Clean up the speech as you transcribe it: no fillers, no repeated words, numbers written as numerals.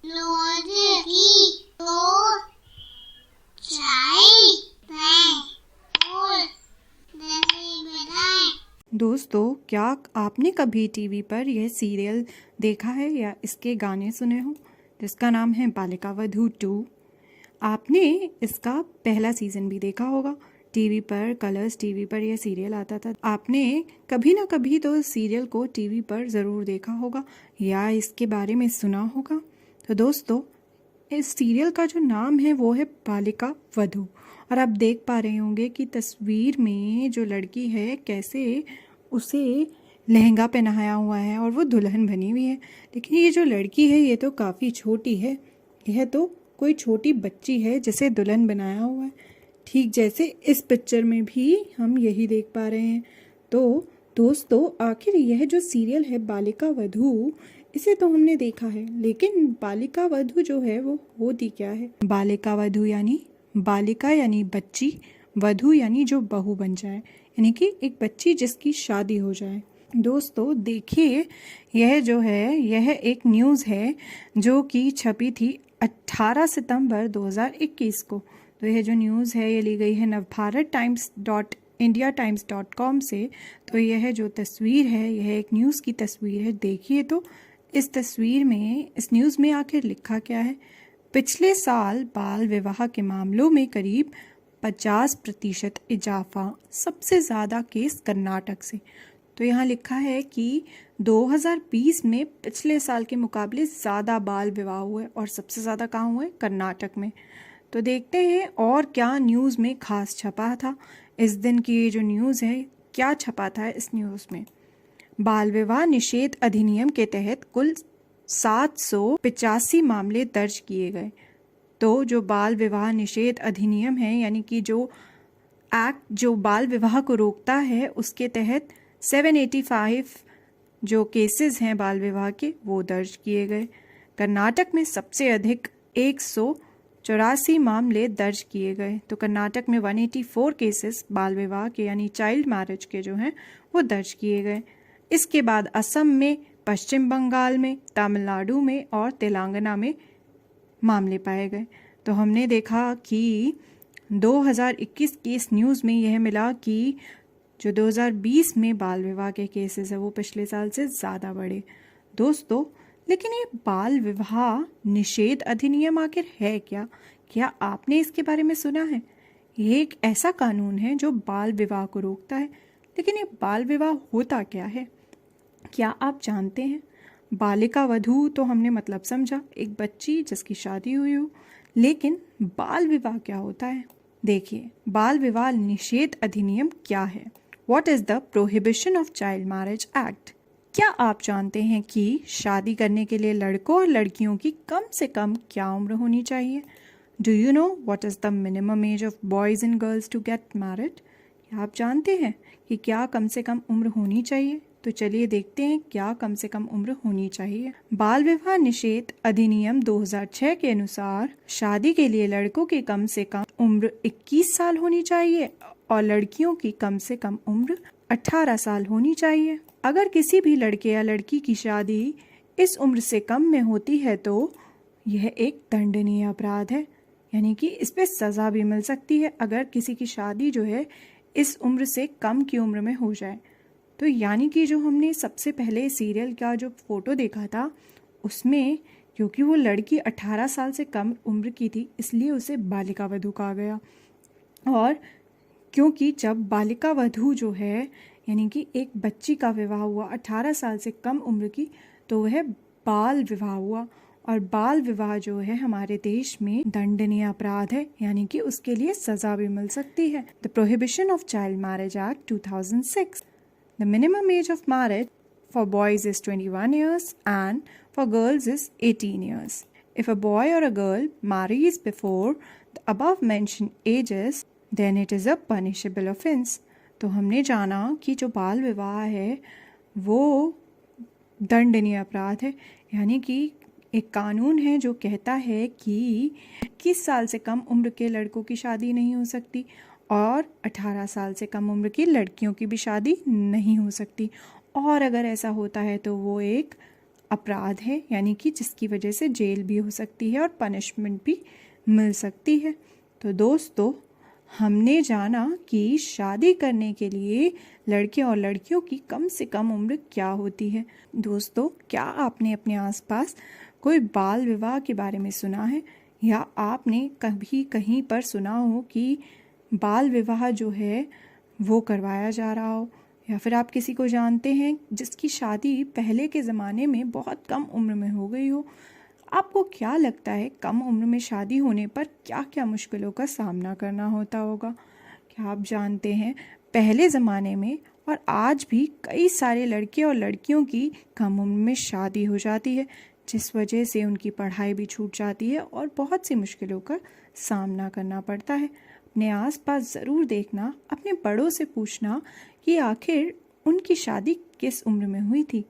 रोटी दो चाय और दही बनाए। दोस्तों, क्या आपने कभी टीवी पर यह सीरियल देखा है या इसके गाने सुने हो, जिसका नाम है बालिका वधू 2। आपने इसका पहला सीजन भी देखा होगा। टीवी पर, कलर्स टीवी पर यह सीरियल आता था। आपने कभी ना कभी तो इस सीरियल को टीवी पर ज़रूर देखा होगा या इसके बारे में सुना होगा। तो दोस्तों, इस सीरियल का जो नाम है वो है बालिका वधू। और आप देख पा रहे होंगे कि तस्वीर में जो लड़की है कैसे उसे लहंगा पहनाया हुआ है और वो दुल्हन बनी हुई है। लेकिन ये जो लड़की है ये तो काफ़ी छोटी है। यह तो कोई छोटी बच्ची है जिसे दुल्हन बनाया हुआ है, ठीक जैसे इस पिक्चर में भी हम यही देख पा रहे हैं। तो दोस्तों, आखिर यह जो सीरियल है बालिका वधू, इसे तो हमने देखा है, लेकिन बालिका वधू जो है वो होती क्या है। बालिका वधू यानी बालिका यानी बच्ची, वधू यानी जो बहू बन जाए, यानी कि एक बच्ची जिसकी शादी हो जाए। दोस्तों देखिए, यह जो है यह एक न्यूज़ है जो कि छपी थी 18 सितंबर 2021 को। तो यह जो न्यूज़ है ये ली गई है नवभारत टाइम्स .indiatimes.com से। तो यह जो तस्वीर है यह एक न्यूज़ की तस्वीर है। देखिए तो इस तस्वीर में, इस न्यूज़ में आखिर लिखा क्या है। पिछले साल बाल विवाह के मामलों में करीब 50% इजाफा, सबसे ज़्यादा केस कर्नाटक से। तो यहाँ लिखा है कि 2020 में पिछले साल के मुकाबले ज़्यादा बाल विवाह हुए और सबसे ज़्यादा कहाँ हुए, कर्नाटक में। तो देखते हैं और क्या न्यूज़ में खास छपा था। इस दिन की ये जो न्यूज़ है, क्या छपा था इस न्यूज़ में। बाल विवाह निषेध अधिनियम के तहत कुल 785 मामले दर्ज किए गए। तो जो बाल विवाह निषेध अधिनियम है, यानी कि जो एक्ट जो बाल विवाह को रोकता है, उसके तहत 785 जो केसेस हैं बाल विवाह के वो दर्ज किए गए। कर्नाटक में सबसे अधिक 184 मामले दर्ज किए गए। तो कर्नाटक में 184 केसेस बाल विवाह के यानी चाइल्ड मैरिज के जो हैं वो दर्ज किए गए। इसके बाद असम में, पश्चिम बंगाल में, तमिलनाडु में और तेलंगाना में मामले पाए गए। तो हमने देखा कि 2021 की इस न्यूज़ में यह मिला कि जो 2020 में बाल विवाह के केसेस है वो पिछले साल से ज़्यादा बढ़े। दोस्तों, लेकिन ये बाल विवाह निषेध अधिनियम आखिर है क्या? क्या आपने इसके बारे में सुना है? ये एक ऐसा कानून है जो बाल विवाह को रोकता है। लेकिन ये बाल विवाह होता क्या है, क्या आप जानते हैं? बालिका वधू तो हमने मतलब समझा, एक बच्ची जिसकी शादी हुई हो। लेकिन बाल विवाह क्या होता है? देखिए, बाल विवाह निषेध अधिनियम क्या है? What is the prohibition of child marriage act? क्या आप जानते हैं कि शादी करने के लिए लड़कों और लड़कियों की कम से कम क्या उम्र होनी चाहिए? Do you know what is the minimum age of boys and girls to get married? क्या आप जानते हैं कि क्या कम से कम उम्र होनी चाहिए? तो चलिए देखते हैं क्या कम से कम उम्र होनी चाहिए। बाल विवाह निषेध अधिनियम 2006 के अनुसार शादी के लिए लड़कों की कम से कम उम्र 21 साल होनी चाहिए और लड़कियों की कम से कम उम्र 18 साल होनी चाहिए। अगर किसी भी लड़के या लड़की की शादी इस उम्र से कम में होती है तो यह एक दंडनीय अपराध है, यानी कि इस पे सज़ा भी मिल सकती है अगर किसी की शादी जो है इस उम्र से कम की उम्र में हो जाए। तो यानी कि जो हमने सबसे पहले सीरियल का जो फोटो देखा था उसमें, क्योंकि वो लड़की 18 साल से कम उम्र की थी इसलिए उसे बालिका वधू कहा गया। और क्योंकि जब बालिका वधू जो है यानी कि एक बच्ची का विवाह हुआ 18 साल से कम उम्र की, तो वह बाल विवाह हुआ। और बाल विवाह जो है हमारे देश में दंडनीय अपराध है, यानी कि उसके लिए सजा भी मिल सकती है। The prohibition of child marriage act 2006। The minimum age of marriage for boys is 21 years and for girls is 18 years. If a boy or a girl marries before the above mentioned ages, then it is a punishable offense. तो हमने जाना कि जो बाल विवाह है वो दंडनीय अपराध है, यानी कि एक कानून है जो कहता है कि 21 साल से कम उम्र के लड़कों की शादी नहीं हो सकती और 18 साल से कम उम्र की लड़कियों की भी शादी नहीं हो सकती। और अगर ऐसा होता है तो वो एक अपराध है, यानी कि जिसकी वजह से जेल भी हो सकती है और पनिशमेंट भी मिल सकती है। तो दोस्तों, हमने जाना कि शादी करने के लिए लड़के और लड़कियों की कम से कम उम्र क्या होती है। दोस्तों, क्या आपने अपने आसपास कोई बाल विवाह के बारे में सुना है, या आपने कभी कहीं पर सुना हो कि बाल विवाह जो है वो करवाया जा रहा हो, या फिर आप किसी को जानते हैं जिसकी शादी पहले के ज़माने में बहुत कम उम्र में हो गई हो। आपको क्या लगता है कम उम्र में शादी होने पर क्या क्या मुश्किलों का सामना करना होता होगा? क्या आप जानते हैं पहले ज़माने में और आज भी कई सारे लड़के और लड़कियों की कम उम्र में शादी हो जाती है, जिस वजह से उनकी पढ़ाई भी छूट जाती है और बहुत सी मुश्किलों का सामना करना पड़ता है। अपने आसपास ज़रूर देखना, अपने बड़ों से पूछना कि आखिर उनकी शादी किस उम्र में हुई थी।